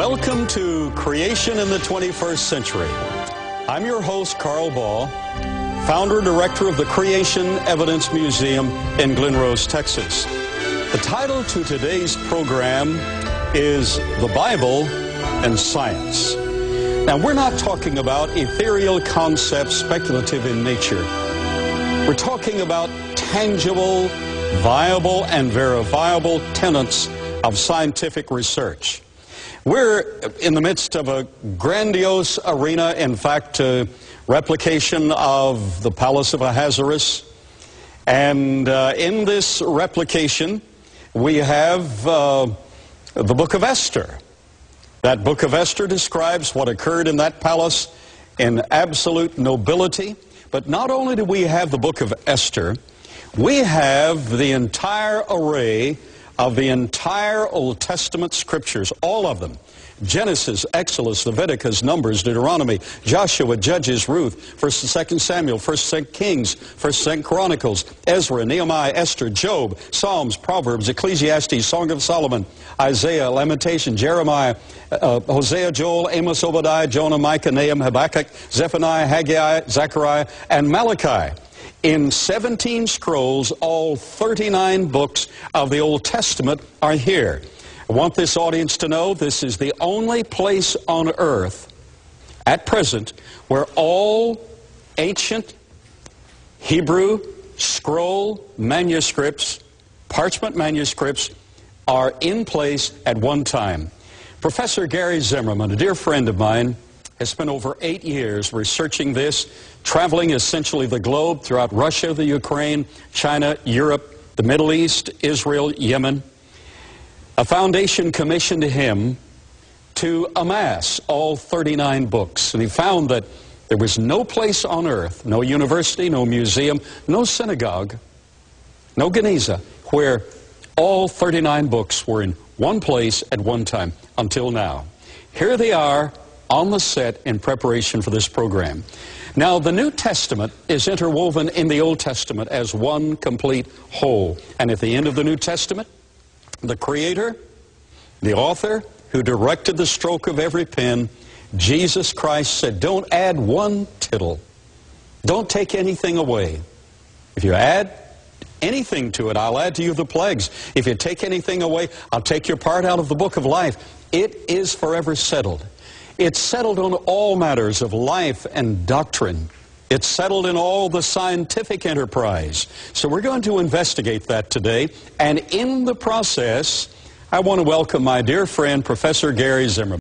Welcome to Creation in the 21st Century. I'm your host, Carl Ball, founder and director of the Creation Evidence Museum in Glen Rose, Texas. The title to today's program is The Bible and Science. Now, we're not talking about ethereal concepts speculative in nature. We're talking about tangible, viable, and verifiable tenets of scientific research. We're in the midst of a grandiose arena, in fact, replication of the Palace of Ahasuerus. And in this replication, we have the book of Esther. That book of Esther describes what occurred in that palace in absolute nobility. But not only do we have the book of Esther, we have the entire array of the entire Old Testament scriptures, all of them. Genesis, Exodus, Leviticus, Numbers, Deuteronomy, Joshua, Judges, Ruth, 1st and 2nd Samuel, 1st and 2nd Kings, 1st and 2nd Chronicles, Ezra, Nehemiah, Esther, Job, Psalms, Proverbs, Ecclesiastes, Song of Solomon, Isaiah, Lamentation, Jeremiah, Hosea, Joel, Amos, Obadiah, Jonah, Micah, Nahum, Habakkuk, Zephaniah, Haggai, Zechariah, and Malachi. In 17 scrolls, all 39 books of the Old Testament are here. I want this audience to know this is the only place on earth at present where all ancient Hebrew scroll manuscripts, parchment manuscripts, are in place at one time. Professor Gary Zimmerman, a dear friend of mine, has spent over 8 years researching this, traveling essentially the globe throughout Russia, the Ukraine, China, Europe, the Middle East, Israel, Yemen. A foundation commissioned him to amass all 39 books. And he found that there was no place on earth, no university, no museum, no synagogue, no Geniza, where all 39 books were in one place at one time until now. Here they are on the set in preparation for this program. Now, the New Testament is interwoven in the Old Testament as one complete whole. And at the end of the New Testament, the Creator, the author who directed the stroke of every pen, Jesus Christ, said, don't add one tittle. Don't take anything away. If you add anything to it, I'll add to you the plagues. If you take anything away, I'll take your part out of the book of life. It is forever settled. It's settled on all matters of life and doctrine. It's settled in all the scientific enterprise. So we're going to investigate that today. And in the process, I want to welcome my dear friend, Professor Gary Zimmerman.